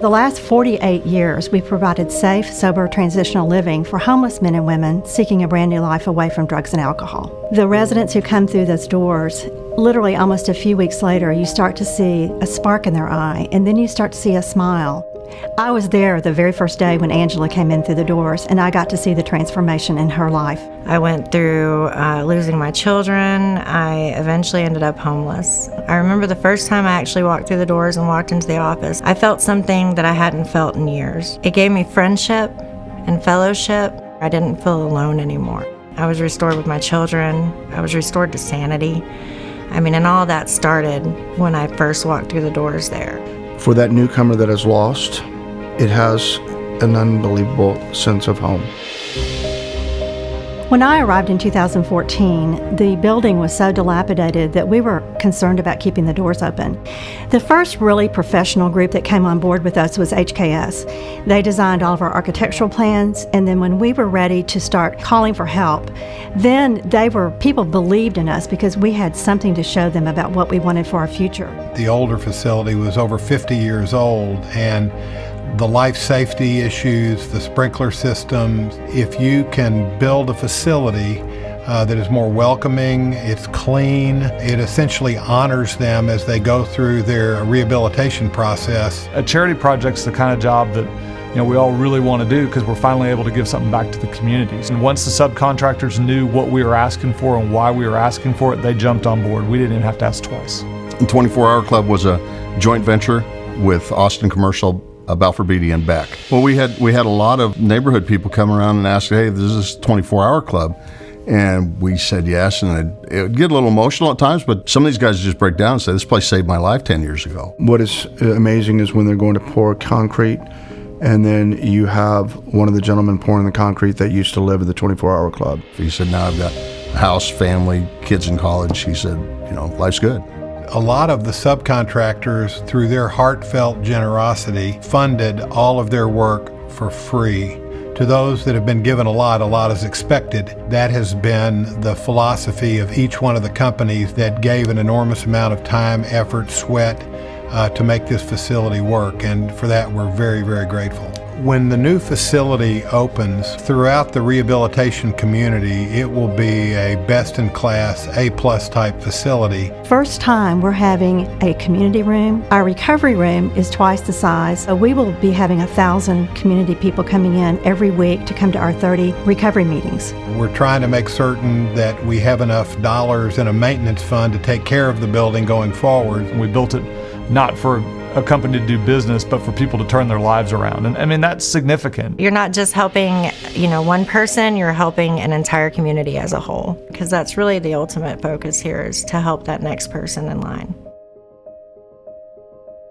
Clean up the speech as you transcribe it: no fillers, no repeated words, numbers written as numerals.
The last 48 years, we've provided safe, sober, transitional living for homeless men and women seeking a brand new life away from drugs and alcohol. The residents who come through those doors, literally almost a few weeks later, you start to see a spark in their eye, and then you start to see a smile. I was there the very first day when Angela came in through the doors, and I got to see the transformation in her life. I went through losing my children. I eventually ended up homeless. I remember the first time I actually walked through the doors and walked into the office, I felt something that I hadn't felt in years. It gave me friendship and fellowship. I didn't feel alone anymore. I was restored with my children. I was restored to sanity. And all that started when I first walked through the doors there. For that newcomer that is lost, it has an unbelievable sense of home. When I arrived in 2014, the building was so dilapidated that we were concerned about keeping the doors open. The first really professional group that came on board with us was HKS. They designed all of our architectural plans, and then when we were ready to start calling for help, then people believed in us because we had something to show them about what we wanted for our future. The older facility was over 50 years old, and the life safety issues, the sprinkler systems. If you can build a facility that is more welcoming, it's clean, it essentially honors them as they go through their rehabilitation process. A charity project's the kind of job that we all really want to do because we're finally able to give something back to the communities. And once the subcontractors knew what we were asking for and why we were asking for it, they jumped on board. We didn't even have to ask twice. The 24 Hour Club was a joint venture with Austin Commercial, Balfour Beatty and Beck. Well, we had a lot of neighborhood people come around and ask, hey, this is 24 Hour Club. And we said yes, and it would get a little emotional at times, but some of these guys just break down and say, this place saved my life 10 years ago. What is amazing is when they're going to pour concrete, and then you have one of the gentlemen pouring the concrete that used to live at the 24 Hour Club. He said, now I've got a house, family, kids in college. He said, life's good. A lot of the subcontractors, through their heartfelt generosity, funded all of their work for free. To those that have been given a lot is expected. That has been the philosophy of each one of the companies that gave an enormous amount of time, effort, sweat to make this facility work, and for that we're very, very grateful. When the new facility opens, throughout the rehabilitation community, it will be a best-in-class, A-plus type facility. First time we're having a community room. Our recovery room is twice the size. So we will be having 1,000 community people coming in every week to come to our 30 recovery meetings. We're trying to make certain that we have enough dollars in a maintenance fund to take care of the building going forward. We built it not for a company to do business, but for people to turn their lives around. And that's significant. You're not just helping, one person, you're helping an entire community as a whole, because that's really the ultimate focus here, is to help that next person in line.